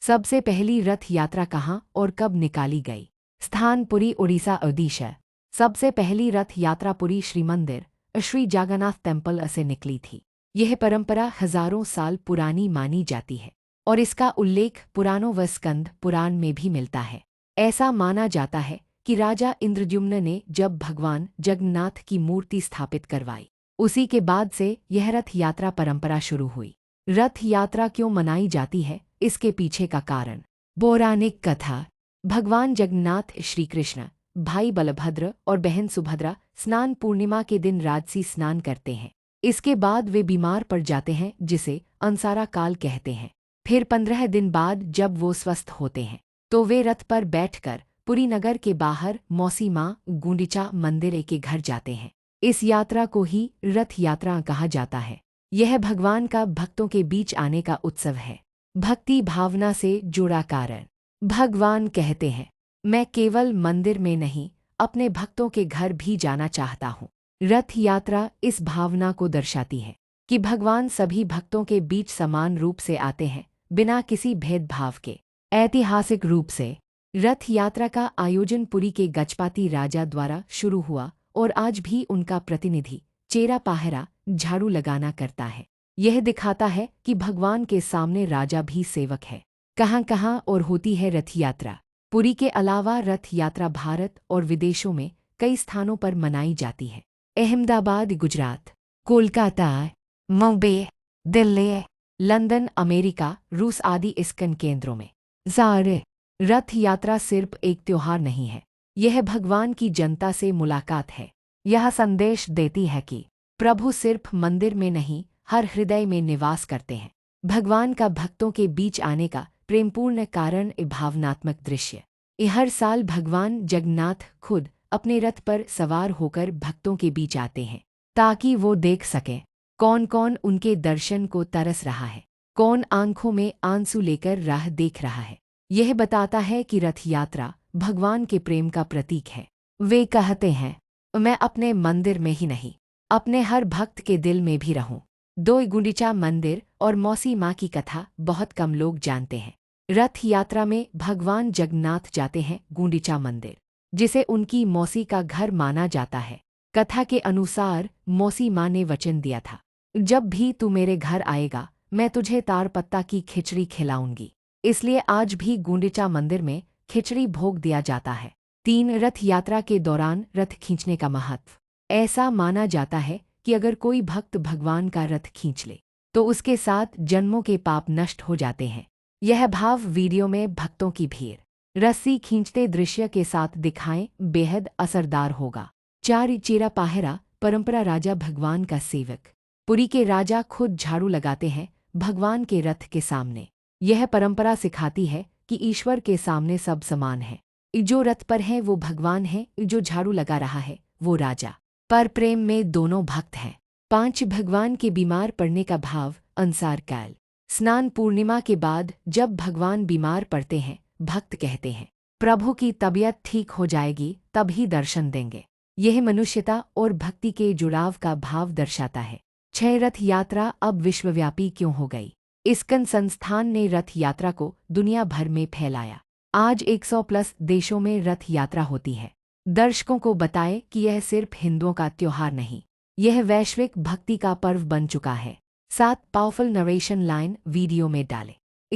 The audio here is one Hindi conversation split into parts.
सबसे पहली रथ यात्रा कहाँ और कब निकाली गई? स्थान पुरी, उड़ीसा, ओडिशा। सबसे पहली रथ यात्रा पुरी श्री मंदिर श्री जगन्नाथ टेम्पल से निकली थी। यह परंपरा हजारों साल पुरानी मानी जाती है और इसका उल्लेख पुराणों व स्कंद पुराण में भी मिलता है। ऐसा माना जाता है कि राजा इंद्रद्युम्न ने जब भगवान जगन्नाथ की मूर्ति स्थापित करवाई, उसी के बाद से यह रथ यात्रा परंपरा शुरू हुई। रथ यात्रा क्यों मनाई जाती है, इसके पीछे का कारण। पौराणिक कथा। भगवान जगन्नाथ श्री कृष्ण, भाई बलभद्र और बहन सुभद्रा स्नान पूर्णिमा के दिन राजसी स्नान करते हैं। इसके बाद वे बीमार पड़ जाते हैं, जिसे अंसारा काल कहते हैं। फिर 15 दिन बाद जब वो स्वस्थ होते हैं तो वे रथ पर बैठकर पुरी नगर के बाहर मौसी माँ गुंडिचा मंदिर के घर जाते हैं। इस यात्रा को ही रथ यात्रा कहा जाता है। यह भगवान का भक्तों के बीच आने का उत्सव है। भक्ति भावना से जुड़ा कारण। भगवान कहते हैं, मैं केवल मंदिर में नहीं, अपने भक्तों के घर भी जाना चाहता हूँ। रथ यात्रा इस भावना को दर्शाती है कि भगवान सभी भक्तों के बीच समान रूप से आते हैं, बिना किसी भेदभाव के। ऐतिहासिक रूप से रथ यात्रा का आयोजन पुरी के गजपति राजा द्वारा शुरू हुआ और आज भी उनका प्रतिनिधि चेरा पाहरा झाड़ू लगाना करता है। यह दिखाता है कि भगवान के सामने राजा भी सेवक है। कहाँ कहाँ और होती है रथ यात्रा? पुरी के अलावा रथ यात्रा भारत और विदेशों में कई स्थानों पर मनाई जाती है। अहमदाबाद गुजरात, कोलकाता, मुंबई, दिल्ली, लंदन, अमेरिका, रूस आदि इस्कन केंद्रों में। ज़ाहिर रथ यात्रा सिर्फ एक त्योहार नहीं है, यह भगवान की जनता से मुलाकात है। यह संदेश देती है कि प्रभु सिर्फ मंदिर में नहीं, हर हृदय में निवास करते हैं। भगवान का भक्तों के बीच आने का प्रेमपूर्ण कारण भावनात्मक दृश्य। हर साल भगवान जगन्नाथ खुद अपने रथ पर सवार होकर भक्तों के बीच आते हैं, ताकि वो देख सकें कौन कौन उनके दर्शन को तरस रहा है, कौन आंखों में आंसू लेकर राह देख रहा है। यह बताता है कि रथ यात्रा भगवान के प्रेम का प्रतीक है। वे कहते हैं, मैं अपने मंदिर में ही नहीं, अपने हर भक्त के दिल में भी रहूं। दो गुंडिचा मंदिर और मौसी माँ की कथा बहुत कम लोग जानते हैं। रथ यात्रा में भगवान जगन्नाथ जाते हैं गुंडिचा मंदिर, जिसे उनकी मौसी का घर माना जाता है। कथा के अनुसार मौसी माँ ने वचन दिया था, जब भी तू मेरे घर आएगा मैं तुझे तार पत्ता की खिचड़ी खिलाऊंगी। इसलिए आज भी गुंडिचा मंदिर में खिचड़ी भोग दिया जाता है। 3 रथ यात्रा के दौरान रथ खींचने का महत्व। ऐसा माना जाता है कि अगर कोई भक्त भगवान का रथ खींच ले तो उसके साथ जन्मों के पाप नष्ट हो जाते हैं। यह भाव वीडियो में भक्तों की भीड़ रस्सी खींचते दृश्य के साथ दिखाएं बेहद असरदार होगा। 4 चेरा पाहरा परंपरा। राजा भगवान का सेवक। पुरी के राजा खुद झाड़ू लगाते हैं भगवान के रथ के सामने। यह परंपरा सिखाती है कि ईश्वर के सामने सब समान है। जो रथ पर है वो भगवान है, जो झाड़ू लगा रहा है वो राजा। पर प्रेम में दोनों भक्त हैं। 5 भगवान के बीमार पड़ने का भाव। अंसार काल। स्नान पूर्णिमा के बाद जब भगवान बीमार पड़ते हैं, भक्त कहते हैं, प्रभु की तबीयत ठीक हो जाएगी तभी दर्शन देंगे। यह मनुष्यता और भक्ति के जुड़ाव का भाव दर्शाता है। 6 रथ यात्रा अब विश्वव्यापी क्यों हो गई? इस्कन संस्थान ने रथ यात्रा को दुनिया भर में फैलाया। आज 100+ देशों में रथ यात्रा होती है। दर्शकों को बताए कि यह सिर्फ हिंदुओं का त्योहार नहीं, यह वैश्विक भक्ति का पर्व बन चुका है। 7 पावरफुल नरेशन लाइन वीडियो में डालें।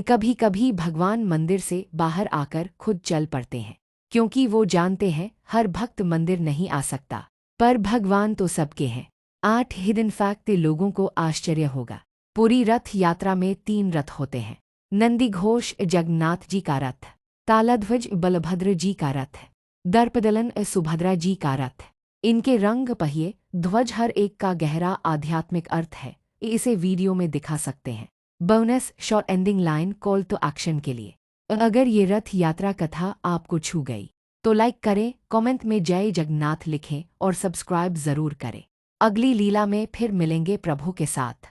कभी कभी भगवान मंदिर से बाहर आकर खुद चल पड़ते हैं, क्योंकि वो जानते हैं हर भक्त मंदिर नहीं आ सकता, पर भगवान तो सबके हैं। 8 हिडन फैक्ट। लोगों को आश्चर्य होगा। पूरी रथ यात्रा में 3 रथ होते हैं। नंदी घोष जगन्नाथ जी का रथ, तालध्वज बलभद्र जी का रथ, दर्पदलन सुभद्रा जी का रथ। इनके रंग, पहिए, ध्वज हर एक का गहरा आध्यात्मिक अर्थ है। इसे वीडियो में दिखा सकते हैं। Bonus short ending line call to action के लिए। अगर ये रथ यात्रा कथा आपको छू गई तो लाइक करें, कमेंट में जय जगन्नाथ लिखें और सब्सक्राइब जरूर करें। अगली लीला में फिर मिलेंगे प्रभु के साथ।